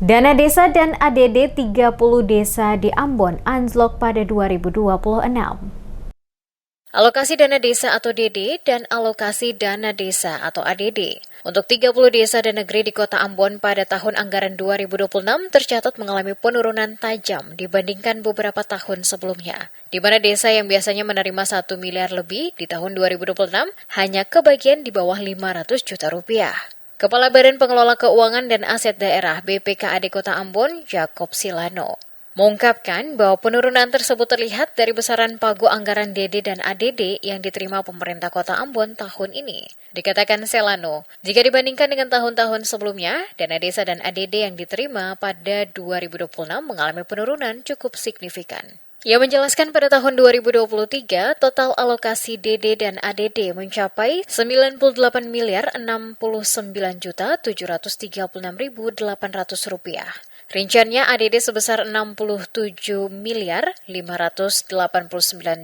Dana desa dan ADD 30 desa di Ambon anjlok pada 2026. Alokasi dana desa atau DD dan alokasi dana desa atau ADD untuk 30 desa dan negeri di Kota Ambon pada tahun anggaran 2026 tercatat mengalami penurunan tajam dibandingkan beberapa tahun sebelumnya, di mana desa yang biasanya menerima 1 miliar lebih di tahun 2026 hanya kebagian di bawah 500 juta rupiah. Kepala Badan Pengelola Keuangan dan Aset Daerah BPKAD Kota Ambon, Jakob Silano, mengungkapkan bahwa penurunan tersebut terlihat dari besaran pagu anggaran DD dan ADD yang diterima pemerintah Kota Ambon tahun ini. Dikatakan Silano, jika dibandingkan dengan tahun-tahun sebelumnya, dana desa dan ADD yang diterima pada 2026 mengalami penurunan cukup signifikan. Ia menjelaskan pada tahun 2023, total alokasi DD dan ADD mencapai 98 miliar 69 juta 736.800 rupiah. Rinciannya ADD sebesar 67 miliar 589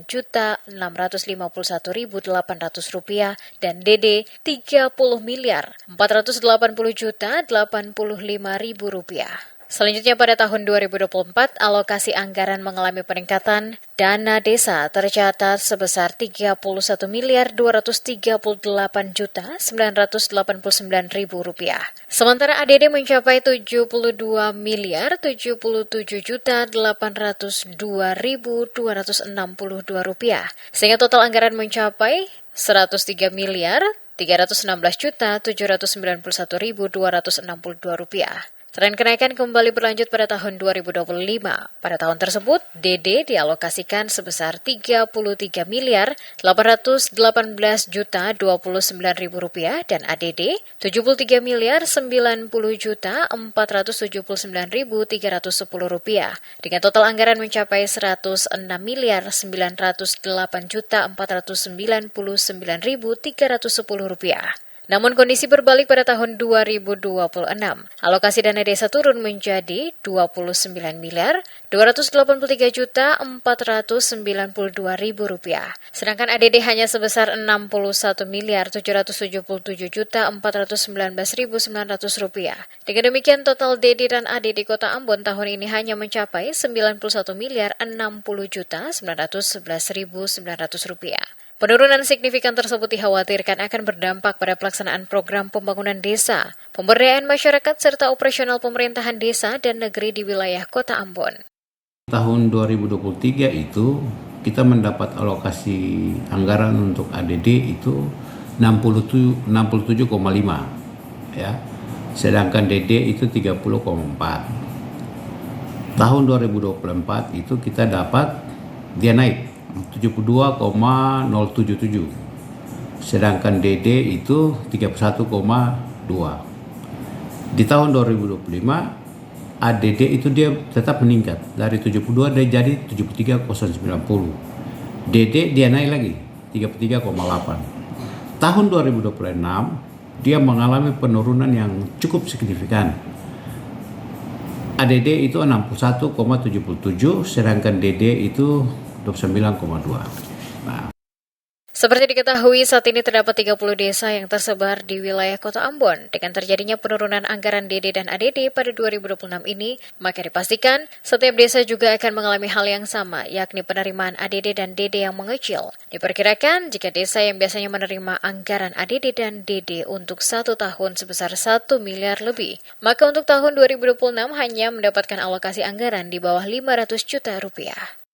juta 651.800 rupiah dan DD 30 miliar 480 juta 85.000 rupiah. Selanjutnya pada tahun 2024, alokasi anggaran mengalami peningkatan. Dana desa tercatat sebesar 31 miliar 238 juta 989.000 rupiah. Sementara ADD mencapai 72 miliar 77 juta 802.262 rupiah. Sehingga total anggaran mencapai 103 miliar 316 juta 791.262 rupiah. Tren kenaikan kembali berlanjut pada tahun 2025. Pada tahun tersebut, DD dialokasikan sebesar 33 miliar 818 juta 29.000 rupiah dan ADD 73 miliar 90 juta 479.310 rupiah. Dengan total anggaran mencapai 106 miliar 908 juta 499.310 rupiah. Namun kondisi berbalik pada tahun 2026. Alokasi dana desa turun menjadi 29 miliar 283 juta 492.000 rupiah. Sedangkan ADD hanya sebesar 61 miliar 777 juta 419.900 rupiah. Dengan demikian total DD dan ADD Kota Ambon tahun ini hanya mencapai 91 miliar 60 juta 911.900 rupiah. Penurunan signifikan tersebut dikhawatirkan akan berdampak pada pelaksanaan program pembangunan desa, pemberdayaan masyarakat, serta operasional pemerintahan desa dan negeri di wilayah Kota Ambon. Tahun 2023 itu kita mendapat alokasi anggaran untuk ADD itu 67,5 ya. Sedangkan DD itu 30,4. Tahun 2024 itu kita dapat dia naik 72,077. Sedangkan DD itu 31,2. Di tahun 2025 ADD itu dia tetap meningkat dari 72 dia jadi 73,090. DD dia naik lagi 33,8. Tahun 2026 dia mengalami penurunan yang cukup signifikan. ADD itu 61,77, sedangkan DD itu 29,2. Nah. Seperti diketahui, saat ini terdapat 30 desa yang tersebar di wilayah Kota Ambon. Dengan terjadinya penurunan anggaran DD dan ADD pada 2026 ini, maka dipastikan setiap desa juga akan mengalami hal yang sama, yakni penerimaan ADD dan DD yang mengecil. Diperkirakan jika desa yang biasanya menerima anggaran ADD dan DD untuk 1 tahun sebesar 1 miliar lebih, maka untuk tahun 2026 hanya mendapatkan alokasi anggaran di bawah 500 juta rupiah.